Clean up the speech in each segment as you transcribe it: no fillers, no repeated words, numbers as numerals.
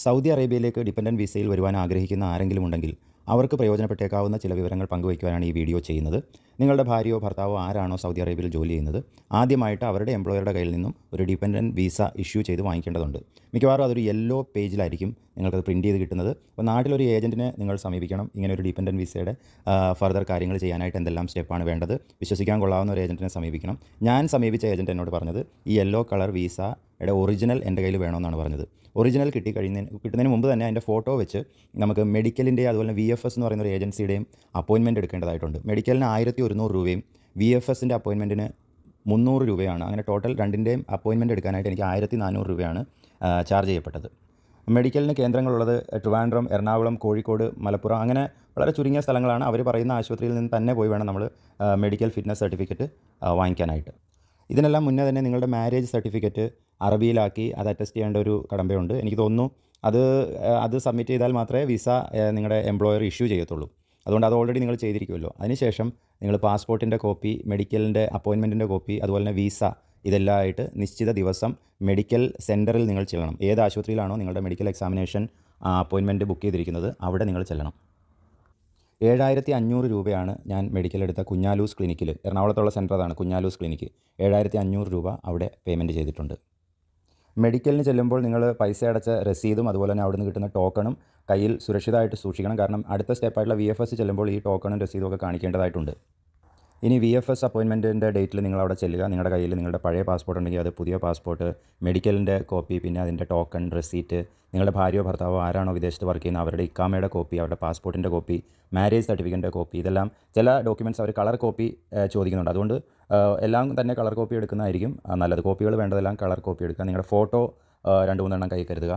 Saudi അറേബ്യയിലേക്ക് dependent വിസയിൽ വരുവാൻ ആഗ്രഹിക്കുന്ന ആരെങ്കിലും ഉണ്ടെങ്കിൽ അവർക്ക് പ്രയോജനപ്പെട്ടേക്കാവുന്ന ചില വിവരങ്ങൾ പങ്കുവയ്ക്കുവാനാണ് ഈ വീഡിയോ ചെയ്യുന്നത്. നിങ്ങളുടെ ഭാര്യയോ ഭർത്താവോ ആരാണോ സൗദി അറേബ്യയിൽ ജോലി ചെയ്യുന്നത്, ആദ്യമായിട്ട് അവരുടെ എംപ്ലോയറുടെ കയ്യിൽ നിന്നും ഒരു ഡിപെൻഡൻറ്റ് വിസ ഇഷ്യൂ ചെയ്ത് വാങ്ങിക്കേണ്ടതുണ്ട്. മിക്കവാറും അതൊരു യെല്ലോ പേജിലായിരിക്കും നിങ്ങൾക്കത് പ്രിൻറ്റ് ചെയ്ത് കിട്ടുന്നത്. അപ്പോൾ നാട്ടിലൊരു ഏജൻറ്റിനെ നിങ്ങൾ സമീപിക്കണം. ഇങ്ങനെ ഒരു ഡിപെൻഡൻറ്റ് വിസയുടെ ഫർദർ കാര്യങ്ങൾ ചെയ്യാനായിട്ട് എന്തെല്ലാം സ്റ്റെപ്പാണ് വേണ്ടത്, വിശ്വസിക്കാൻ കൊള്ളാവുന്ന ഒരു ഏജൻറ്റിനെ സമീപിക്കണം. ഞാൻ സമീപിച്ച ഏജൻറ്റ് എന്നോട് പറഞ്ഞത് ഈ യെല്ലോ കളർ വിസയുടെ ഒറിജിനൽ എൻ്റെ കയ്യിൽ വേണമെന്നാണ് പറഞ്ഞത്. ഒറിജിനൽ കിട്ടുന്നതിന് മുമ്പ് തന്നെ അതിൻ്റെ ഫോട്ടോ വെച്ച് നമുക്ക് മെഡിക്കലിൻ്റെ അതുപോലെ VFS എന്ന് പറയുന്ന ഒരു ഏജൻസിയുടെയും അപ്പോയിൻമെൻറ്റ് എടുക്കേണ്ടതായിട്ടുണ്ട്. മെഡിക്കലിന് 1100 രൂപയും VFSൻ്റെ അപ്പോയിൻമെൻറ്റിന് 300 രൂപയാണ്. അങ്ങനെ ടോട്ടൽ രണ്ടിൻ്റെയും അപ്പോയിൻമെൻറ്റ് എടുക്കാനായിട്ട് എനിക്ക് 1400 രൂപയാണ് ചാർജ് ചെയ്യപ്പെട്ടത്. മെഡിക്കലിന് കേന്ദ്രങ്ങളുള്ളത് ട്രിവാൻഡ്രം, എറണാകുളം, കോഴിക്കോട്, മലപ്പുറം, അങ്ങനെ വളരെ ചുരുങ്ങിയ സ്ഥലങ്ങളാണ്. അവർ പറയുന്ന ആശുപത്രിയിൽ നിന്ന് തന്നെ പോയി വേണം നമ്മൾ മെഡിക്കൽ ഫിറ്റ്നസ് സർട്ടിഫിക്കറ്റ് വാങ്ങിക്കാനായിട്ട്. ഇതിനെല്ലാം മുന്നേ തന്നെ നിങ്ങളുടെ മാരേജ് സർട്ടിഫിക്കറ്റ് അറബിയിലാക്കി അത് അറ്റസ്റ്റ് ചെയ്യേണ്ട ഒരു കടമ്പയുണ്ട്. എനിക്ക് തോന്നുന്നു അത് സബ്മിറ്റ് ചെയ്താൽ മാത്രമേ വിസ നിങ്ങളുടെ എംപ്ലോയർ ഇഷ്യൂ ചെയ്യത്തുള്ളൂ. അതുകൊണ്ട് അത് ഓൾറെഡി നിങ്ങൾ ചെയ്തിരിക്കുമല്ലോ. അതിനുശേഷം നിങ്ങൾ പാസ്പോർട്ടിൻ്റെ കോപ്പി, മെഡിക്കലിൻ്റെ അപ്പോയിൻമെൻറ്റിൻ്റെ കോപ്പി, അതുപോലെ തന്നെ വിസ, ഇതെല്ലാം ആയിട്ട് നിശ്ചിത ദിവസം മെഡിക്കൽ സെൻറ്ററിൽ നിങ്ങൾ ചെല്ലണം. ഏത് ആശുപത്രിയിലാണോ നിങ്ങളുടെ മെഡിക്കൽ എക്സാമിനേഷൻ അപ്പോയിൻമെൻറ്റ് ബുക്ക് ചെയ്തിരിക്കുന്നത് അവിടെ നിങ്ങൾ ചെല്ലണം. 7500 രൂപയാണ് ഞാൻ മെഡിക്കൽ എടുത്ത കുഞ്ഞാലൂസ് ക്ലിനിക്കിൽ, എറണാകുളത്തുള്ള സെൻറ്റർ അതാണ് കുഞ്ഞാലൂസ് ക്ലിനിക്ക്. 7500 രൂപ അവിടെ പേയ്മെൻറ്റ് ചെയ്തിട്ടുണ്ട്. മെഡിക്കലിന് ചെല്ലുമ്പോൾ നിങ്ങൾ പൈസ അടച്ച രസീതും അതുപോലെ തന്നെ അവിടുന്ന് കിട്ടുന്ന ടോക്കണും കയ്യിൽ സുരക്ഷിതമായിട്ട് സൂക്ഷിക്കണം. കാരണം അടുത്ത സ്റ്റെപ്പായിട്ടുള്ള VFS ചെല്ലുമ്പോൾ ഈ ടോക്കണും രസീതും ഒക്കെ കാണിക്കേണ്ടതായിട്ടുണ്ട്. ഇനി VFS അപ്പോയിൻമെൻറ്റിൻ്റെ ഡേറ്റിൽ നിങ്ങളവിടെ ചെല്ലുക. നിങ്ങളുടെ കയ്യിൽ നിങ്ങളുടെ പഴയ പാസ്പോർട്ട് ഉണ്ടെങ്കിൽ അത്, പുതിയ പാസ്പോർട്ട്, മെഡിക്കലിൻ്റെ കോപ്പി, പിന്നെ അതിൻ്റെ ടോക്കൺ, റെസീറ്റ്, നിങ്ങളുടെ ഭാര്യയോ ഭർത്താവോ ആരാണോ വിദേശത്ത് വർക്ക് ചെയ്യുന്നത് അവരുടെ ഇക്കാമയുടെ കോപ്പി, അവരുടെ പാസ്പോർട്ടിൻ്റെ കോപ്പി, മാരേജ് സർട്ടിഫിക്കറ്റിൻ്റെ കോപ്പി, ഇതെല്ലാം ചില ഡോക്യുമെൻറ്റ്സ് അവർ കളർ കോപ്പി ചോദിക്കുന്നുണ്ട്. അതുകൊണ്ട് എല്ലാം തന്നെ കളർ കോപ്പി എടുക്കുന്നതായിരിക്കും നല്ലത്. കോപ്പികൾ വേണ്ടതെല്ലാം കളർ കോപ്പി എടുക്കുക. നിങ്ങളുടെ ഫോട്ടോ 2-3 എണ്ണം കൈ കരുതുക.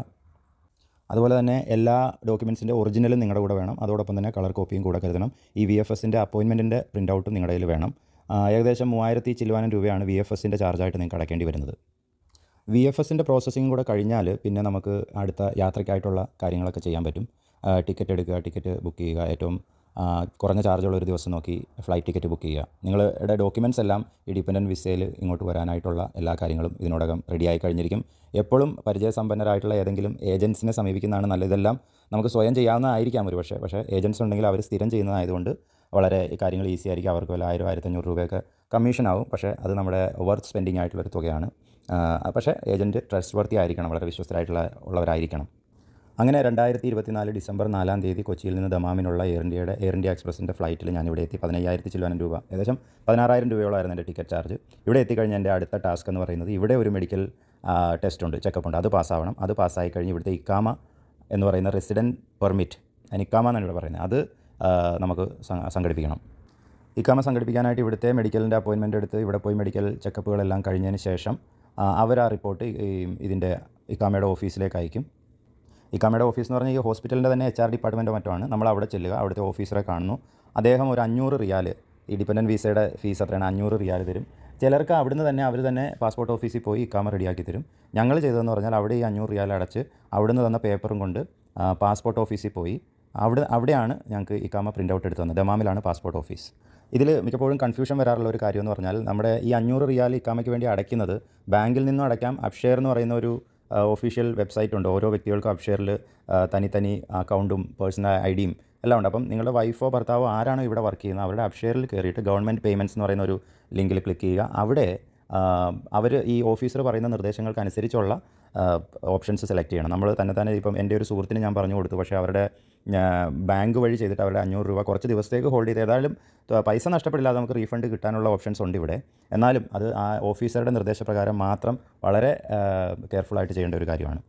അതുപോലെ തന്നെ എല്ലാ ഡോക്യുമെൻറ്റ്സിൻ്റെ ഒറിജിനലും നിങ്ങളുടെ കൂടെ വേണം. അതോടൊപ്പം തന്നെ കളർ കോപ്പിയും കൂടെ കരുതണം. ഈ VFSൻ്റെ അപ്പോയിൻമെൻറ്റിൻ്റെ പ്രിൻ്റ് ഔട്ടും നിങ്ങളുടെ കയ്യിൽ വേണം. ഏകദേശം 3000 ചില്ലുവാനം രൂപയാണ് VFSൻ്റെ ചാർജായിട്ട് നിങ്ങൾക്ക് അടയ്ക്കേണ്ടി വരുന്നത്. VFSൻ്റെ പ്രോസസ്സിങ് കൂടെ കഴിഞ്ഞാൽ പിന്നെ നമുക്ക് അടുത്ത യാത്രയ്ക്കായിട്ടുള്ള കാര്യങ്ങളൊക്കെ ചെയ്യാൻ പറ്റും. ടിക്കറ്റ് എടുക്കുക, ടിക്കറ്റ് ബുക്ക് ചെയ്യുക, ഏറ്റവും കുറഞ്ഞ ചാർജുള്ള ഒരു ദിവസം നോക്കി ഫ്ലൈറ്റ് ടിക്കറ്റ് ബുക്ക് ചെയ്യുക. നിങ്ങളുടെ ഡോക്യുമെൻറ്റ്സ് എല്ലാം ഈ ഡിപെൻഡൻറ്റ് വിസയിൽ ഇങ്ങോട്ട് വരാനായിട്ടുള്ള എല്ലാ കാര്യങ്ങളും ഇതിനോടകം റെഡിയായി കഴിഞ്ഞിരിക്കും. എപ്പോഴും പരിചയസമ്പന്നരായിട്ടുള്ള ഏതെങ്കിലും ഏജൻസിനെ സമീപിക്കുന്നതാണ് നല്ലത്. ഇതെല്ലാം നമുക്ക് സ്വയം ചെയ്യാവുന്നതായിരിക്കാം പക്ഷേ ഏജൻസ് ഉണ്ടെങ്കിൽ അവർ സ്ഥിരം ചെയ്യുന്നതായതുകൊണ്ട് വളരെ കാര്യങ്ങൾ ഈസി ആയിരിക്കും. അവർക്ക് വല്ല 1000-1500 രൂപയൊക്കെ കമ്മീഷൻ ആവും. പക്ഷേ അത് നമ്മുടെ വർത്ത് സ്പെൻഡിങ് ആയിട്ടുള്ളൊരു തുകയാണ്. പക്ഷേ ഏജൻറ്റ് ട്രസ്റ്റ് വർത്തി ആയിരിക്കണം, വളരെ വിശ്വസ്തരായിട്ടുള്ളവരായിരിക്കണം. അങ്ങനെ 2024 ഡിസംബർ 4-ാം തീയതി കൊച്ചിയിൽ നിന്ന് ദമാമിനുള്ള എയർ ഇന്ത്യ എക്സ്പ്രസിൻ്റെ ഫ്ലൈറ്റിൽ ഞാനിവിടെ എത്തി. 15,000 ചില്ലുവാനം രൂപ, ഏകദേശം 16,000 രൂപയോളമായിരുന്നു എൻ്റെ ടിക്കറ്റ് ചാർജ്. ഇവിടെ എത്തിക്കഴിഞ്ഞാൽ എൻ്റെ അടുത്ത ടാസ്ക് എന്ന് പറയുന്നത് ഇവിടെ ഒരു മെഡിക്കൽ ടെസ്റ്റ് ഉണ്ട്, ചെക്കപ്പ് ഉണ്ട്. അത് പാസ്സാവണം. അത് പാസ്സായി കഴിഞ്ഞ് ഇവിടുത്തെ ഇക്കാമ എന്ന് പറയുന്ന റെസിഡൻറ്റ് പെർമിറ്റ്, അതിന് ഇക്കാമ എന്നാണ് ഇവിടെ പറയുന്നത്, അത് നമുക്ക് സംഘടിപ്പിക്കണം. ഇക്കാമ സംഘടിപ്പിക്കാനായിട്ട് ഇവിടുത്തെ മെഡിക്കലിൻ്റെ അപ്പോയിൻമെൻറ്റ് എടുത്ത് ഇവിടെ പോയി മെഡിക്കൽ ചെക്കപ്പുകളെല്ലാം കഴിഞ്ഞതിന് ശേഷം അവർ ആ റിപ്പോർട്ട് ഇതിൻ്റെ ഇക്കാമയുടെ ഓഫീസിലേക്ക് അയക്കും. ഇക്കാമയുടെ ഓഫീസ് എന്ന് പറഞ്ഞാൽ ഈ ഹോസ്പിറ്റലിൻ്റെ തന്നെ HR ഡിപ്പാർട്ട്മെൻറ്റോ മറ്റോ ആണ്. നമ്മൾ അവിടെ ചെല്ലുക, അവിടുത്തെ ഓഫീസറെ കാണുന്നു. അദ്ദേഹം ഒരു 500 റിയാൽ, ഈ ഡിപെൻഡൻറ്റ് വിസയുടെ ഫീസ് എത്രയാണ്, 500 റിയാൽ തരും. ചിലർക്ക് അവിടുന്ന് തന്നെ അവർ തന്നെ പാസ്പോർട്ട് ഓഫീസിൽ പോയി ഇക്കാമ റെഡിയാക്കി തരും. ഞങ്ങൾ ചെയ്തതെന്ന് പറഞ്ഞാൽ അവിടെ ഈ 500 റിയാൽ അടച്ച് അവിടുന്ന് തന്ന പേപ്പറും കൊണ്ട് പാസ്പോർട്ട് ഓഫീസിൽ പോയി അവിടെയാണ് ഞങ്ങൾക്ക് ഇക്കാമ പ്രിൻ്റ് ഔട്ട് എടുത്ത് തന്നത്. ദമാമിലാണ് പാസ്പോർട്ട് ഓഫീസ്. ഇതിൽ മിക്കപ്പോഴും കൺഫ്യൂഷൻ വരാറുള്ള ഒരു കാര്യം എന്ന് പറഞ്ഞാൽ നമ്മുടെ ഈ 500 റിയാൽ ഇക്കാമയ്ക്ക് വേണ്ടി അടയ്ക്കുന്നത് ബാങ്കിൽ നിന്നും അടയ്ക്കാം. അപ്ഷെയർ എന്ന് പറയുന്ന ഒരു ഒഫീഷ്യൽ വെബ്സൈറ്റ് ഉണ്ട്. ഓരോ വ്യക്തികൾക്കും അപ്ഷെയറിൽ തനി അക്കൗണ്ടും പേഴ്സണൽ IDയും എല്ലാം ഉണ്ട്. അപ്പം നിങ്ങളുടെ വൈഫോ ഭർത്താവോ ആരാണോ ഇവിടെ വർക്ക് ചെയ്യുന്നത് അവരുടെ അപ്ഷെയറിൽ കയറിയിട്ട് ഗവൺമെൻറ് പേയ്മെൻറ്റ്സ് എന്ന് പറയുന്ന ഒരു ലിങ്കിൽ ക്ലിക്ക് ചെയ്യുക. അവിടെ അവർ ഈ ഓഫീസർ പറയുന്ന നിർദ്ദേശങ്ങൾക്കനുസരിച്ചുള്ള ഓപ്ഷൻസ് സെലക്ട് ചെയ്യണം. നമ്മൾ തന്നെ ഇപ്പം എൻ്റെ ഒരു സുഹൃത്തിന് ഞാൻ പറഞ്ഞു കൊടുത്തു. പക്ഷേ അവരുടെ ബാങ്ക് വഴി ചെയ്തിട്ട് അവരുടെ 500 രൂപ കുറച്ച് ദിവസത്തേക്ക് ഹോൾഡ് ചെയ്ത് ഏതായാലും പൈസ നഷ്ടപ്പെടില്ലാതെ നമുക്ക് റീഫണ്ട് കിട്ടാനുള്ള ഓപ്ഷൻസ് ഉണ്ട് ഇവിടെ. എന്നാലും അത് ആ ഓഫീസറുടെ നിർദ്ദേശപ്രകാരം മാത്രം വളരെ കെയർഫുള്ളായിട്ട് ചെയ്യേണ്ട ഒരു കാര്യമാണ്.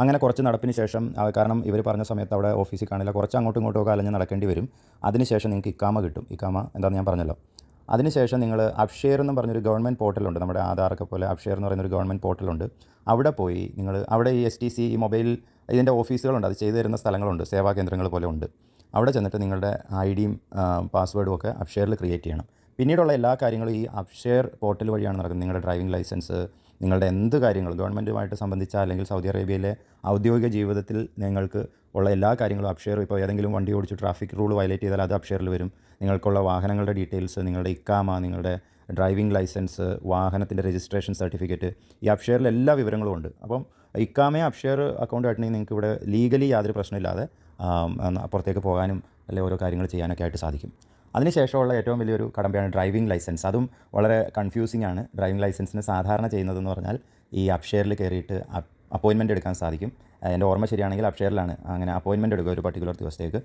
അങ്ങനെ കുറച്ച് നടപ്പിന് ശേഷം, കാരണം ഇവർ പറഞ്ഞ സമയത്ത് അവിടെ ഓഫീസിൽ കാണില്ല, കുറച്ച് അങ്ങോട്ടും ഇങ്ങോട്ടും അലഞ്ഞ് നടക്കേണ്ടി വരും. അതിനുശേഷം നിങ്ങൾക്ക് ഇക്കാമ കിട്ടും. ഇക്കാമ എന്താണെന്ന് ഞാൻ പറഞ്ഞല്ലോ. അതിനുശേഷം നിങ്ങൾ അപ്ഷെയർ എന്ന് പറഞ്ഞൊരു ഗവൺമെൻറ് പോർട്ടലുണ്ട്, നമ്മുടെ ആധാറൊക്കെ പോലെ അപ്ഷെയർ എന്ന് പറയുന്നൊരു ഗവൺമെൻറ് പോർട്ടലുണ്ട്. അവിടെ പോയി നിങ്ങൾ അവിടെ ഈ STC ഈ മൊബൈൽ ഇതിൻ്റെ ഓഫീസുകളുണ്ട്, അത് ചെയ്തു തരുന്ന സ്ഥലങ്ങളുണ്ട്, സേവാ കേന്ദ്രങ്ങൾ പോലെ ഉണ്ട്. അവിടെ ചെന്നിട്ട് നിങ്ങളുടെ IDയും പാസ്വേഡും ഒക്കെ അപ്ഷെയറിൽ ക്രിയേറ്റ് ചെയ്യണം. പിന്നീടുള്ള എല്ലാ കാര്യങ്ങളും ഈ അപ്ഷെയർ പോർട്ടൽ വഴിയാണ് നടക്കുന്നത്. നിങ്ങളുടെ ഡ്രൈവിംഗ് ലൈസൻസ്, നിങ്ങളുടെ എന്ത് കാര്യങ്ങളും ഗവൺമെൻറ്റുമായിട്ട് സംബന്ധിച്ച അല്ലെങ്കിൽ സൗദി അറേബ്യയിലെ ഔദ്യോഗിക ജീവിതത്തിൽ നിങ്ങൾക്ക് ഉള്ള എല്ലാ കാര്യങ്ങളും അപ്ഷെയർ, ഇപ്പോൾ ഏതെങ്കിലും വണ്ടി ഓടിച്ച് ട്രാഫിക് റൂൾ വയലേറ്റ് ചെയ്താൽ അത് അപ്ഷെയറിൽ വരും. നിങ്ങൾക്കുള്ള വാഹനങ്ങളുടെ ഡീറ്റെയിൽസ്, നിങ്ങളുടെ ഇക്കാമ, നിങ്ങളുടെ ഡ്രൈവിംഗ് ലൈസൻസ്, വാഹനത്തിൻ്റെ രജിസ്ട്രേഷൻ സർട്ടിഫിക്കറ്റ്, ഈ അപ്ഷെയറിൽ എല്ലാ വിവരങ്ങളും ഉണ്ട്. അപ്പം ഇക്കാമയോ അപ്ഷെയർ അക്കൗണ്ട് ആയിട്ടുണ്ടെങ്കിൽ നിങ്ങൾക്ക് ഇവിടെ ലീഗലി യാതൊരു പ്രശ്നമില്ലാതെ പുറത്തേക്ക് പോകാനും അല്ലെങ്കിൽ ഓരോ കാര്യങ്ങൾ ചെയ്യാനൊക്കെ ആയിട്ട് സാധിക്കും. അതിനുശേഷമുള്ള ഏറ്റവും വലിയൊരു കടമ്പയാണ് ഡ്രൈവിംഗ് ലൈസൻസ്. അതും വളരെ കൺഫ്യൂസിംഗ് ആണ്. ഡ്രൈവിംഗ് ലൈസൻസിന് സാധാരണ ചെയ്യുന്നതെന്ന് പറഞ്ഞാൽ ഈ അപ്ഷെയറിൽ കയറിയിട്ട് അപ്പോയിൻമെൻറ്റ് എടുക്കാൻ സാധിക്കും. എൻ്റെ ഓർമ്മ ശരിയാണെങ്കിൽ അപ്ഷെയറിലാണ് അങ്ങനെ അപ്പോയിൻമെൻറ്റ് എടുക്കുക ഒരു പർട്ടിക്കുലർ ദിവസത്തേക്ക്.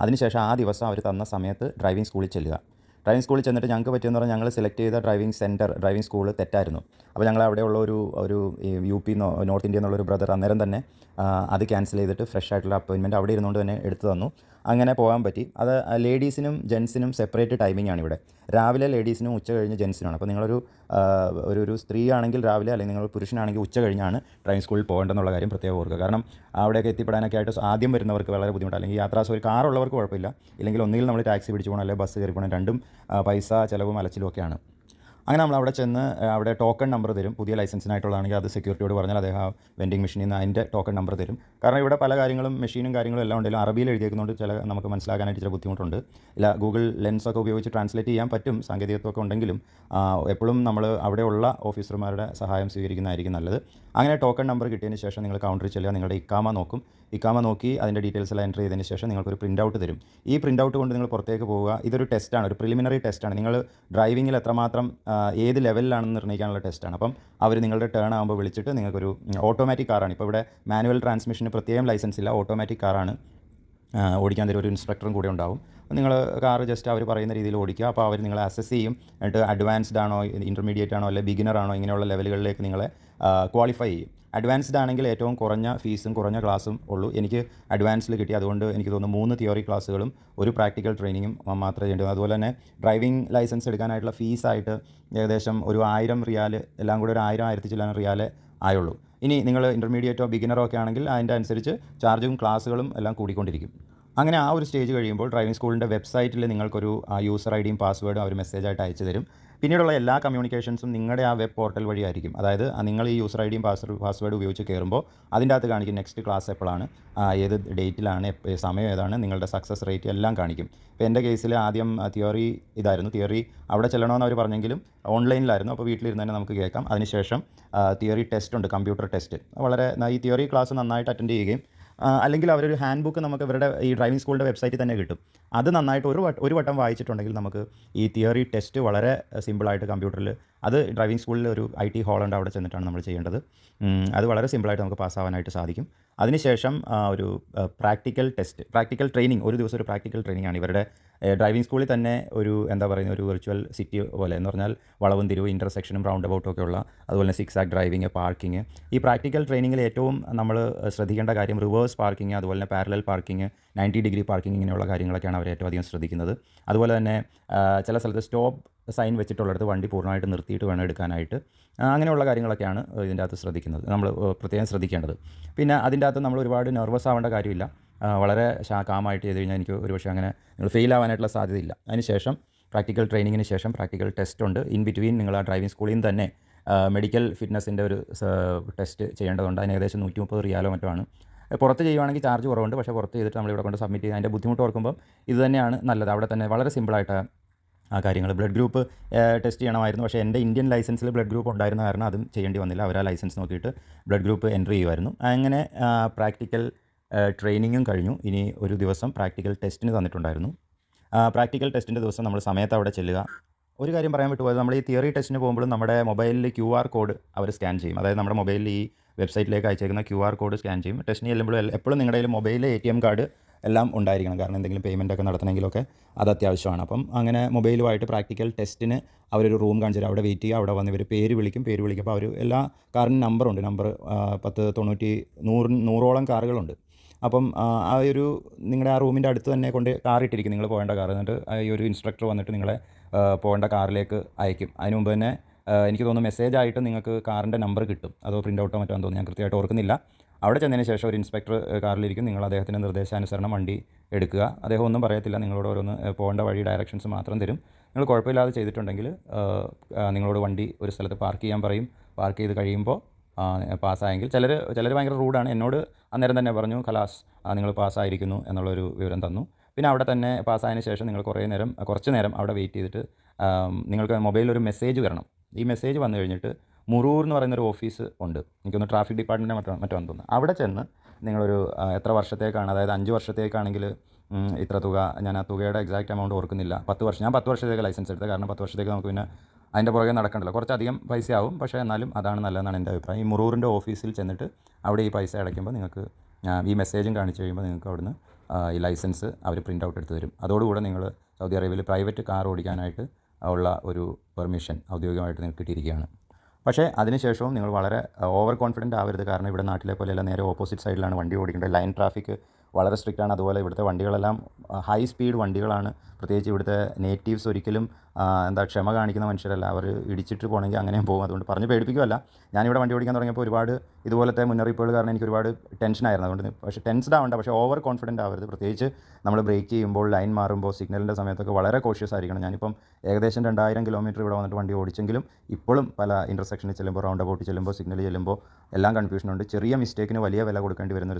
അതിനുശേഷം ആ ദിവസം അവർ തന്ന സമയത്ത് ഡ്രൈവിംഗ് സ്കൂളിൽ ചെല്ലുക. ഡ്രൈവിംഗ് സ്കൂളിൽ ചെന്നിട്ട് ഞങ്ങൾക്ക് പറ്റിയെന്ന് പറഞ്ഞാൽ ഞങ്ങൾ സെലക്ട് ചെയ്ത ഡ്രൈവിംഗ് സ്കൂൾ തെറ്റായിരുന്നു. അപ്പോൾ ഞങ്ങൾ അവിടെയുള്ള ഒരു UP നോർത്ത് ഇന്ത്യ എന്നുള്ളൊരു ബ്രദർ അന്നേരം തന്നെ അത് ക്യാൻസൽ ചെയ്തിട്ട് ഫ്രഷ് ആയിട്ടുള്ള അപ്പോയിൻമെൻറ്റ് അവിടെ ഇരുന്നുകൊണ്ട് തന്നെ എടുത്തു തന്നു. അങ്ങനെ പോകാൻ പറ്റി. അത് ലേഡീസിനും ജെൻസിനും സെപ്പറേറ്റ് ടൈമിംഗ് ആണ് ഇവിടെ. രാവിലെ ലേഡീസിനും ഉച്ച കഴിഞ്ഞ് ജെൻസിനാണ്. അപ്പോൾ നിങ്ങളൊരു ഒരു സ്ത്രീ ആണെങ്കിൽ രാവിലെ, അല്ലെങ്കിൽ നിങ്ങൾ പുരുഷനാണെങ്കിൽ ഉച്ച കഴിഞ്ഞാണ് ഡ്രൈവിംഗ് സ്കൂളിൽ പോകേണ്ടെന്നുള്ള കാര്യം പ്രത്യേകം ഓർക്കുക. കാരണം അവിടെയൊക്കെ എത്തിപ്പെടാനൊക്കെ ആയിട്ട് ആദ്യം വരുന്നവർക്ക് വളരെ ബുദ്ധിമുട്ടാണ്. അല്ലെങ്കിൽ യാത്രാസൗകര്യം കാറുള്ളവർക്ക് കുഴപ്പമില്ല. ഇല്ലെങ്കിൽ ഒന്നുകിൽ നമ്മൾ ടാക്സി പിടിച്ച് പോകണം, അല്ലെങ്കിൽ ബസ് കയറി പോകണം. രണ്ടും പൈസ ചിലവും അലച്ചിലും ഒക്കെയാണ്. അങ്ങനെ നമ്മൾ അവിടെ ചെന്ന് അവിടെ ടോക്കൺ നമ്പർ തരും. പുതിയ ലൈസൻസിനായിട്ടുള്ളതാണെങ്കിൽ അത് സെക്യൂരിറ്റിയോട് പറഞ്ഞാൽ അദ്ദേഹം ആ വെൻഡിങ് മെഷീനിൽ നിന്ന് അതിൻ്റെ ടോക്കൺ നമ്പർ തരും. കാരണം ഇവിടെ പല കാര്യങ്ങളും മെഷീനും കാര്യങ്ങളും എല്ലാം ഉണ്ടെങ്കിലും അറബിയിൽ എഴുതിയേക്കുന്നതുകൊണ്ട് നമുക്ക് മനസ്സിലാക്കാനായിട്ട് ചില ബുദ്ധിമുട്ടുണ്ട്. ഇല്ല, ഗൂഗിൾ ലെൻസൊക്കെ ഉപയോഗിച്ച് ട്രാൻസ്ലേറ്റ് ചെയ്യാൻ പറ്റും, സാങ്കേതികത്വമൊക്കെ ഉണ്ടെങ്കിലും എപ്പോഴും നമ്മൾ അവിടെയുള്ള ഓഫീസർമാരുടെ സഹായം സ്വീകരിക്കുന്നതായിരിക്കും നല്ലത്. അങ്ങനെ ടോക്കൺ നമ്പർ കിട്ടിയതിന് ശേഷം നിങ്ങൾ കൗണ്ടറിൽ ചെല്ലുക. നിങ്ങളുടെ ഇക്കാമ നോക്കും. ഇക്കാമ നോക്കി അതിൻ്റെ ഡീറ്റെയിൽസ് എല്ലാം എൻ്റർ ചെയ്തതിന് ശേഷം നിങ്ങൾക്കൊരു പ്രിൻ്റ് ഔട്ട് തരും. ഈ പ്രിൻ്റ് ഔട്ട് കൊണ്ട് നിങ്ങൾ പുറത്തേക്ക് പോവുക. ഇതൊരു ടെസ്റ്റാണ്, ഒരു പ്രിലിമിനറി ടെസ്റ്റാണ്. നിങ്ങൾ ഡ്രൈവിങ്ങിൽ എത്രമാത്രം ഏത് ലെവലിലാണെന്ന് നിർണ്ണയിക്കാനുള്ള ടെസ്റ്റാണ്. അപ്പം അവർ നിങ്ങളുടെ ടേൺ ആകുമ്പോൾ വിളിച്ചിട്ട് നിങ്ങൾക്കൊരു ഓട്ടോമാറ്റിക് കാറാണ്. ഇപ്പോൾ ഇവിടെ മാനുവൽ ട്രാൻസ്മിഷന് പ്രത്യേകം ലൈസൻസ് ഇല്ല, ഓട്ടോമാറ്റിക് കാറാണ് ഓടിക്കാൻ തരും. ഒരു ഇൻസ്ട്രക്ടറും കൂടെ ഉണ്ടാവും. നിങ്ങൾ കാറ് ജസ്റ്റ് അവർ പറയുന്ന രീതിയിൽ ഓടിക്കുക. അപ്പോൾ അവർ നിങ്ങളെ അസസ് ചെയ്യും. എന്നിട്ട് അഡ്വാൻസ്ഡ് ആണോ, ഇൻ്റർമീഡിയറ്റ് ആണോ, അല്ലെങ്കിൽ ബിഗിനർ ആണോ, ഇങ്ങനെയുള്ള ലെവലുകളിലേക്ക് നിങ്ങളെ ക്വാളിഫൈ ചെയ്യും. അഡ്വാൻസ്ഡ് ആണെങ്കിൽ ഏറ്റവും കുറഞ്ഞ ഫീസും കുറഞ്ഞ ക്ലാസ്സും ഉള്ളൂ. എനിക്ക് അഡ്വാൻസിൽ കിട്ടി. അതുകൊണ്ട് എനിക്ക് തോന്നുന്നു 3 തിയറി ക്ലാസ്സുകളും ഒരു പ്രാക്ടിക്കൽ ട്രെയിനിങ്ങും മാത്രമേ ചെയ്യേണ്ടൂ. അതുപോലെ തന്നെ ഡ്രൈവിംഗ് ലൈസൻസ് എടുക്കാനായിട്ടുള്ള ഫീസായിട്ട് ഏകദേശം ഒരു 1000 റിയാൽ, എല്ലാം കൂടി ഒരു 1000 ചില്ലാൻ റിയാൽ ആയുള്ളൂ. ഇനി നിങ്ങൾ ഇൻ്റർമീഡിയറ്റോ ബിഗിനറോ ഒക്കെ ആണെങ്കിൽ അതിൻ്റെ അനുസരിച്ച് ചാർജും ക്ലാസ്സുകളും എല്ലാം കൂടിക്കൊണ്ടിരിക്കും. അങ്ങനെ ആ ഒരു സ്റ്റേജ് കഴിയുമ്പോൾ ഡ്രൈവിംഗ് സ്കൂളിൻ്റെ വെബ്സൈറ്റിൽ നിങ്ങൾക്കൊരു യൂസർ ഐ ഡിയും പാസ്വേഡും അവർ മെസ്സേജായിട്ട് അയച്ചു തരും. പിന്നീടുള്ള എല്ലാ കമ്മ്യൂണിക്കേഷൻസും നിങ്ങളുടെ ആ വെബ് പോർട്ടൽ വഴിയായിരിക്കും. അതായത് നിങ്ങൾ ഈ യൂസർ ഐ ഡിയും പാസ്വേഡ് ഉപയോഗിച്ച് കയറുമ്പോൾ അതിൻ്റെ അകത്ത് കാണിക്കും നെക്സ്റ്റ് ക്ലാസ് എപ്പോഴാണ്, ഏത് ഡേറ്റിലാണ്, സമയം ഏതാണ്, നിങ്ങളുടെ സക്സസ് റേറ്റ് എല്ലാം കാണിക്കും. ഇപ്പോൾ എൻ്റെ കേസിൽ ആദ്യം തിയറി ഇതായിരുന്നു. തിയറി അവിടെ ചെല്ലണമെന്ന് അവർ പറഞ്ഞെങ്കിലും ഓൺലൈനിലായിരുന്നു. അപ്പോൾ വീട്ടിലിരുന്ന് തന്നെ നമുക്ക് കേൾക്കാം. അതിനുശേഷം തിയറി ടെസ്റ്റ് ഉണ്ട്, കമ്പ്യൂട്ടർ ടെസ്റ്റ്. വളരെ ഈ തിയറി ക്ലാസ് നന്നായിട്ട് അറ്റൻഡ് ചെയ്യുകയും അല്ലെങ്കിൽ അവരൊരു ഹാൻഡ് ബുക്ക് നമുക്ക് ഇവരുടെ ഈ ഡ്രൈവിംഗ് സ്കൂളിൻ്റെ വെബ്സൈറ്റിൽ തന്നെ കിട്ടും. അത് നന്നായിട്ട് ഒരു വട്ടം വായിച്ചിട്ടുണ്ടെങ്കിൽ നമുക്ക് ഈ തിയറി ടെസ്റ്റ് വളരെ സിമ്പിളായിട്ട് കമ്പ്യൂട്ടറിൽ, അത് ഡ്രൈവിംഗ് സ്കൂളിൽ ഒരു IT ഹാളുണ്ട്, അവിടെ ചെന്നിട്ടാണ് നമ്മൾ ചെയ്യേണ്ടത്. അത് വളരെ സിമ്പിളായിട്ട് നമുക്ക് പാസ്സാവാനായിട്ട് സാധിക്കും. അതിനുശേഷം ഒരു പ്രാക്ടിക്കൽ ട്രെയിനിങ്, ഒരു ദിവസം ഒരു പ്രാക്ടിക്കൽ ട്രെയിനിങ് ആണ് ഇവരുടെ ഡ്രൈവിംഗ് സ്കൂളിൽ തന്നെ. ഒരു എന്താ പറയുന്ന ഒരു വിർച്വൽ സിറ്റി പോലെ, എന്ന് പറഞ്ഞാൽ വളവും തിരിവും ഇൻ്റർസെക്ഷനും റൗണ്ട് അബൌട്ടും ഒക്കെ ഉള്ള, അതുപോലെ തന്നെ സിക്സാക് ഡ്രൈവിംഗ്, പാർക്കിംഗ്. ഈ പ്രാക്ടിക്കൽ ട്രെയിനിങ്ങിൽ ഏറ്റവും നമ്മൾ ശ്രദ്ധിക്കേണ്ട കാര്യം റിവേഴ്സ് പാർക്കിംഗ്, അതുപോലെ തന്നെ പാരലൽ പാർക്കിംഗ്, 90 ഡിഗ്രി പാർക്കിംഗ്, ഇങ്ങനെയുള്ള കാര്യങ്ങളൊക്കെയാണ് അവർ ഏറ്റവും അധികം ശ്രദ്ധിക്കുന്നത്. അതുപോലെ തന്നെ ചില സ്ഥലത്ത് സ്റ്റോപ്പ് സൈൻ വെച്ചിട്ടുള്ളിടത്ത് വണ്ടി പൂർണ്ണമായിട്ട് നിർത്തിയിട്ട് വേണം എടുക്കാനായിട്ട്. അങ്ങനെയുള്ള കാര്യങ്ങളൊക്കെയാണ് ഇതിൻ്റെ അകത്ത് ശ്രദ്ധിക്കുന്നത്, നമ്മൾ പ്രത്യേകം ശ്രദ്ധിക്കേണ്ടത്. പിന്നെ അതിൻ്റെ അകത്ത് നമ്മൾ ഒരുപാട് നെർവസ് ആവേണ്ട കാര്യമില്ല. വളരെ കാമായിട്ട് ചെയ്ത് കഴിഞ്ഞാൽ എനിക്ക് ഒരുപക്ഷെ അങ്ങനെ നിങ്ങൾ ഫെയിൽ ആവാനായിട്ടുള്ള സാധ്യതയില്ല. അതിനുശേഷം പ്രാക്ടിക്കൽ ട്രെയിനിങ്ങിന് ശേഷം പ്രാക്ടിക്കൽ ടെസ്റ്റ് ഉണ്ട്. ഇൻ ബിറ്റ്വീൻ നിങ്ങൾ ആ ഡ്രൈവിംഗ് സ്കൂളിൽ നിന്ന് തന്നെ മെഡിക്കൽ ഫിറ്റ്നസിൻ്റെ ഒരു ടെസ്റ്റ് ചെയ്യേണ്ടതുണ്ട്. അതിന് ഏകദേശം 130 റിയാലോ മറ്റോ ആണ്. പുറത്ത് ചെയ്യുവാണെങ്കിൽ ചാർജ് കുറവുണ്ട്. പക്ഷേ പുറത്ത് ചെയ്തിട്ട് നമ്മളിവിടെ കൊണ്ട് സബ്മിറ്റ് ചെയ്ത് അതിൻ്റെ ബുദ്ധിമുട്ട് ഓർക്കുമ്പോൾ ഇത് തന്നെയാണ് നല്ലത്. അവിടെ തന്നെ വളരെ സിമ്പിളായിട്ട് ആ കാര്യങ്ങൾ. ബ്ലഡ് ഗ്രൂപ്പ് ടെസ്റ്റ് ചെയ്യണമായിരുന്നു. പക്ഷേ എൻ്റെ ഇന്ത്യൻ ലൈസൻസിൽ ബ്ലഡ് ഗ്രൂപ്പ് ഉണ്ടായിരുന്ന കാരണം അതും ചെയ്യേണ്ടി വന്നില്ല. അവർ ആ ലൈസൻസ് നോക്കിയിട്ട് ബ്ലഡ് ഗ്രൂപ്പ് എൻട്രി ചെയ്യുമായിരുന്നു. അങ്ങനെ പ്രാക്ടിക്കൽ ട്രെയിനിങ്ങും കഴിഞ്ഞു. ഇനി ഒരു ദിവസം പ്രാക്ടിക്കൽ ടെസ്റ്റിന് തന്നിട്ടുണ്ടായിരുന്നു. പ്രാക്ടിക്കൽ ടെസ്റ്റിൻ്റെ ദിവസം നമ്മൾ സമയത്ത് അവിടെ ചെല്ലുക. ഒരു കാര്യം പറയാൻ വിട്ടുപോയത്, നമ്മൾ ഈ തിയറി ടെസ്റ്റിന് പോകുമ്പോഴും നമ്മുടെ മൊബൈലിൽ QR കോഡ് അവർ സ്കാൻ ചെയ്യും. അതായത് നമ്മുടെ മൊബൈലിൽ ഈ വെബ്സൈറ്റിലേക്ക് അയച്ചേക്കുന്ന QR കോഡ് സ്കാൻ ചെയ്യും. ടെസ്റ്റിന് ചെല്ലുമ്പോഴും എപ്പോഴും നിങ്ങളുടെ കയ്യിൽ മൊബൈലിൽ ATM കാർഡ് എല്ലാം ഉണ്ടായിരിക്കണം. കാരണം എന്തെങ്കിലും പേയ്മെൻ്റ് ഒക്കെ നടത്തണമെങ്കിലൊക്കെ അത് അത്യാവശ്യമാണ്. അപ്പം അങ്ങനെ മൊബൈലുമായിട്ട് പ്രാക്ടിക്കൽ ടെസ്റ്റിന് അവരൊരു റൂം കാണിച്ചു തരും. അവിടെ വെയിറ്റ് ചെയ്യുക. അവിടെ വന്ന് ഇവർ പേര് വിളിക്കുമ്പോൾ അവർ എല്ലാ കാറിനും നമ്പറുണ്ട്. നമ്പർ 10, 90, 100ഓളം കാറുകളുണ്ട്. അപ്പം ആ ഒരു നിങ്ങളുടെ ആ റൂമിൻ്റെ അടുത്ത് തന്നെ കൊണ്ട് കാറിട്ടിരിക്കും, നിങ്ങൾ പോകേണ്ട കാർ. എന്നിട്ട് ഈ ഒരു ഇൻസ്ട്രക്ടർ വന്നിട്ട് നിങ്ങളെ പോകേണ്ട കാറിലേക്ക് അയക്കും. അതിന് മുമ്പ് തന്നെ എനിക്ക് തോന്നുന്നു മെസ്സേജായിട്ട് നിങ്ങൾക്ക് കാറിൻ്റെ നമ്പർ കിട്ടും. അതോ പ്രിൻ്റ് ഔട്ടോ മറ്റോ തോന്നുന്നു, ഞാൻ കൃത്യമായിട്ട് ഓർക്കുന്നില്ല. അവിടെ ചെന്നതിന് ശേഷം ഒരു ഇൻസ്പെക്ടർ കാറിലിരിക്കും. നിങ്ങൾ അദ്ദേഹത്തിൻ്റെ നിർദ്ദേശാനുസരണം വണ്ടി എടുക്കുക. അദ്ദേഹം ഒന്നും പറയത്തില്ല, നിങ്ങളോട് ഓരോന്ന് പോകേണ്ട വഴി ഡയറക്ഷൻസ് മാത്രം തരും. നിങ്ങൾ കുഴപ്പമില്ലാതെ ചെയ്തിട്ടുണ്ടെങ്കിൽ നിങ്ങളോട് വണ്ടി ഒരു സ്ഥലത്ത് പാർക്ക് ചെയ്യാൻ പറയും. പാർക്ക് ചെയ്ത് കഴിയുമ്പോൾ പാസ്സായെങ്കിൽ, ചിലർ ഭയങ്കര റൂഡാണ്. എന്നോട് അന്നേരം തന്നെ പറഞ്ഞു ഖലാസ് നിങ്ങൾ പാസ്സായിരിക്കുന്നു എന്നുള്ളൊരു വിവരം തന്നു. പിന്നെ അവിടെ തന്നെ പാസ്സായതിന് ശേഷം നിങ്ങൾ കുറച്ച് നേരം അവിടെ വെയിറ്റ് ചെയ്തിട്ട് നിങ്ങൾക്ക് മൊബൈലിൽ ഒരു മെസ്സേജ് വരണം. ഈ മെസ്സേജ് വന്നു കഴിഞ്ഞിട്ട് മുറൂർ എന്ന് പറയുന്നൊരു ഓഫീസ് ഉണ്ട്. എനിക്കൊന്ന് ട്രാഫിക് ഡിപ്പാർട്ട്മെൻറ്റിൻ്റെ മറ്റോ തോന്നുന്നു. അവിടെ ചെന്ന് നിങ്ങളൊരു എത്ര വർഷത്തേക്കാണ്, അതായത് 5 വർഷത്തേക്കാണെങ്കിൽ ഇത്ര തുക, ഞാൻ ആ തുകയുടെ എക്സാക്റ്റ് എമൗണ്ട് ഓർക്കുന്നില്ല. 10 വർഷം, ഞാൻ 10 വർഷത്തേക്ക് ലൈസൻസ് എടുത്തത്. കാരണം 10 വർഷത്തേക്ക് നമുക്ക് പിന്നെ അതിൻ്റെ പുറകെ നടക്കണ്ടല്ലോ. കുറച്ചധികം പൈസയാവും, പക്ഷേ എന്നാലും അതാണ് നല്ലതെന്നാണ് എൻ്റെ അഭിപ്രായം. ഈ മുറൂറിൻ്റെ ഓഫീസിൽ ചെന്നിട്ട് അവിടെ ഈ പൈസ അടയ്ക്കുമ്പോൾ നിങ്ങൾക്ക് ഈ മെസ്സേജും കാണിച്ച് കഴിയുമ്പോൾ നിങ്ങൾക്ക് അവിടുന്ന് ഈ ലൈസൻസ് അവർ പ്രിൻ്റ് ഔട്ട് എടുത്ത് തരും. അതോടുകൂടെ നിങ്ങൾ സൗദി അറേബ്യയിൽ പ്രൈവറ്റ് കാർ ഓടിക്കാനായിട്ട് ഉള്ള ഒരു പെർമിഷൻ ഔദ്യോഗികമായിട്ട് നിങ്ങൾക്ക് കിട്ടിയിരിക്കുകയാണ്. പക്ഷേ അതിനുശേഷവും നിങ്ങൾ വളരെ ഓവർ കോൺഫിഡൻ്റ് ആവരുത്. കാരണം ഇവിടെ നാട്ടിലെ പോലെയല്ല, നേരെ ഓപ്പോസിറ്റ് സൈഡിലാണ് വണ്ടി ഓടിക്കേണ്ടത്. ലൈൻ ട്രാഫിക് വളരെ സ്ട്രിക്റ്റാണ്. അതുപോലെ ഇവിടുത്തെ വണ്ടികളെല്ലാം ഹൈ സ്പീഡ് വണ്ടികളാണ്. പ്രത്യേകിച്ച് ഇവിടുത്തെ നേറ്റീവ്സ് ഒരിക്കലും ക്ഷമ കാണിക്കുന്ന മനുഷ്യരല്ല. അവർ ഇടിച്ചിട്ട് പോകണമെങ്കിൽ അങ്ങനെയും പോകും. അതുകൊണ്ട് പറഞ്ഞ് പേടിപ്പിക്കുമല്ല, ഞാനിവിടെ വണ്ടി ഓടിക്കാൻ തുടങ്ങിയപ്പോൾ ഒരുപാട് ഇതുപോലത്തെ മുന്നറിയിപ്പുകൾ കാരണം എനിക്ക് ഒരുപാട് ടെൻഷനായിരുന്നു. അതുകൊണ്ട് പക്ഷേ ടെൻസ്ഡ് ആവേണ്ട, പക്ഷേ ഓവർ കോൺഫിഡൻ്റ് ആവരുത്. പ്രത്യേകിച്ച് നമ്മൾ ബ്രേക്ക് ചെയ്യുമ്പോൾ, ലൈൻ മാറുമ്പോൾ, സിഗ്നലിൻ്റെ സമയത്തൊക്കെ വളരെ കോഷ്യസ് ആയിരിക്കണം. ഞാനിപ്പം ഏകദേശം 2000 കിലോമീറ്റർ ഇവിടെ വന്നിട്ട് വണ്ടി ഓടിച്ചെങ്കിലും ഇപ്പോഴും പല ഇൻ്റർസെക്ഷനിൽ ചെല്ലുമ്പോൾ, റൗണ്ട് അബൌട്ട് ചെല്ലുമ്പോൾ, സിഗ്നൽ ചെല്ലുമ്പോൾ എല്ലാം കൺഫ്യൂഷനുണ്ട്. ചെറിയ മിസ്റ്റേക്കിന് വലിയ വില കൊടുക്കേണ്ടി വരുന്ന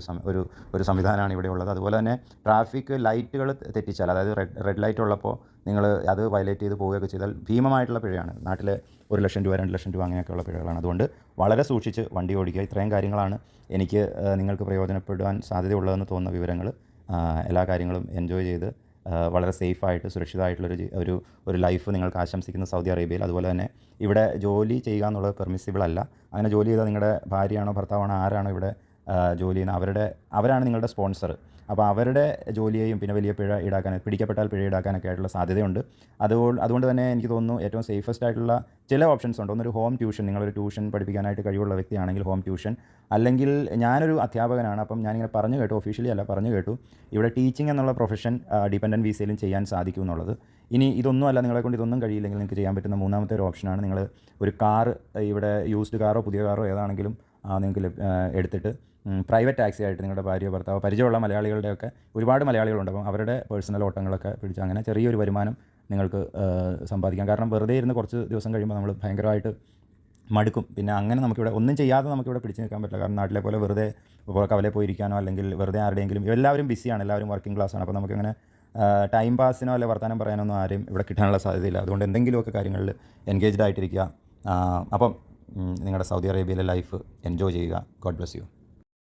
ഒരു സംവിധാനമാണ് ഇവിടെ ഉള്ളത്. അതുപോലെ തന്നെ ട്രാഫിക് ലൈറ്റുകൾ തെറ്റിച്ചാൽ, അതായത് റെഡ് ലൈറ്റ് ഉള്ളപ്പോൾ നിങ്ങൾ അത് വയലേറ്റ് ചെയ്ത് പോവുകയൊക്കെ ചെയ്താൽ ഭീമമായിട്ടുള്ള പിഴയാണ്. നാട്ടിലെ 1 ലക്ഷം രൂപ, 2 ലക്ഷം രൂപ അങ്ങനെയൊക്കെയുള്ള പിഴകളാണ്. അതുകൊണ്ട് വളരെ സൂക്ഷിച്ച് വണ്ടി ഓടിക്കുക. ഇത്രയും കാര്യങ്ങളാണ് എനിക്ക് നിങ്ങൾക്ക് പ്രയോജനപ്പെടാൻ സാധ്യതയുള്ളതെന്ന് തോന്നുന്ന വിവരങ്ങൾ. എല്ലാ കാര്യങ്ങളും എൻജോയ് ചെയ്ത് വളരെ സേഫായിട്ട് സുരക്ഷിതമായിട്ടുള്ളൊരു ലൈഫ് നിങ്ങൾക്ക് ആശംസിക്കുന്ന സൗദി അറേബ്യയിൽ. അതുപോലെ തന്നെ ഇവിടെ ജോലി ചെയ്യുക എന്നുള്ളത് പെർമിസിബിൾ അല്ല. അങ്ങനെ ജോലി ചെയ്താൽ നിങ്ങളുടെ ഭാര്യയാണോ ഭർത്താവാണോ ആരാണോ ഇവിടെ ജോലി ചെയ്യുന്നത് അവരാണ് നിങ്ങളുടെ സ്പോൺസർ. അപ്പോൾ അവരുടെ ജോലിയെയും പിന്നെ വലിയ പിടിക്കപ്പെട്ടാൽ പിഴ ഈടാക്കാനൊക്കെ ആയിട്ടുള്ള സാധ്യതയുണ്ട്. അതുകൊണ്ട് തന്നെ എനിക്ക് തോന്നുന്നു ഏറ്റവും സേഫസ്റ്റ് ആയിട്ടുള്ള ചില ഓപ്ഷൻസ് ഉണ്ട്. ഒന്നൊരു ഹോം ട്യൂഷൻ. നിങ്ങളൊരു ട്യൂഷൻ പഠിപ്പിക്കാനായിട്ട് കഴിവുള്ള വ്യക്തിയാണെങ്കിൽ ഹോം ട്യൂഷൻ. അല്ലെങ്കിൽ ഞാനൊരു അധ്യാപകനാണ്, അപ്പം ഞാനിങ്ങനെ പറഞ്ഞു കേട്ടു, ഒഫീഷ്യലി അല്ല, പറഞ്ഞു കേട്ടു ഇവിടെ ടീച്ചിങ് എന്നുള്ള പ്രൊഫഷൻ ഡിപെൻഡൻറ്റ് വിസയിലും ചെയ്യാൻ സാധിക്കും എന്നുള്ളത്. ഇനി ഇതൊന്നുമല്ല, നിങ്ങളെക്കൊണ്ട് ഇതൊന്നും കഴിയില്ലെങ്കിൽ നിങ്ങൾക്ക് ചെയ്യാൻ പറ്റുന്ന മൂന്നാമത്തെ ഒരു ഓപ്ഷനാണ് നിങ്ങൾ ഒരു കാർ, ഇവിടെ യൂസ്ഡ് കാറോ പുതിയ കാറോ ഏതാണെങ്കിലും നിങ്ങൾക്ക് എടുത്തിട്ട് പ്രൈവറ്റ് ടാക്സി ആയിട്ട് നിങ്ങളുടെ ഭാര്യ ഭർത്താവ് പരിചയമുള്ള മലയാളികളുടെയൊക്കെ ഒരുപാട് മലയാളികളുണ്ട്. അപ്പം അവരുടെ പേഴ്സണൽ ഓട്ടങ്ങളൊക്കെ പിടിച്ച് അങ്ങനെ ചെറിയൊരു വരുമാനം നിങ്ങൾക്ക് സമ്പാദിക്കാം. കാരണം വെറുതെ ഇരുന്ന് കുറച്ച് ദിവസം കഴിയുമ്പോൾ നമ്മൾ ഭയങ്കരമായിട്ട് മടുക്കും. പിന്നെ അങ്ങനെ നമുക്കിവിടെ ഒന്നും ചെയ്യാതെ നമുക്കിവിടെ പിടിച്ച് നിൽക്കാൻ പറ്റില്ല. കാരണം നാട്ടിലെ പോലെ വെറുതെ കവലയിൽ പോയിരിക്കാനോ അല്ലെങ്കിൽ വെറുതെ ആരുടെയെങ്കിലും, എല്ലാവരും ബിസിയാണ്, എല്ലാവരും വർക്കിംഗ് ക്ലാസ്സാണ്. അപ്പോൾ നമുക്കങ്ങനെ ടൈം പാസിനോ അല്ലെങ്കിൽ വർത്തമാനം പറയാനൊന്നും ആരും ഇവിടെ കിട്ടാനുള്ള സാധ്യതയില്ല. അതുകൊണ്ട് എന്തെങ്കിലുമൊക്കെ കാര്യങ്ങളിൽ എൻഗേജ്ഡ് ആയിട്ടിരിക്കുക. അപ്പം നിങ്ങളുടെ സൗദി അറേബ്യയിലെ ലൈഫ് എൻജോയ് ചെയ്യുക. God bless you.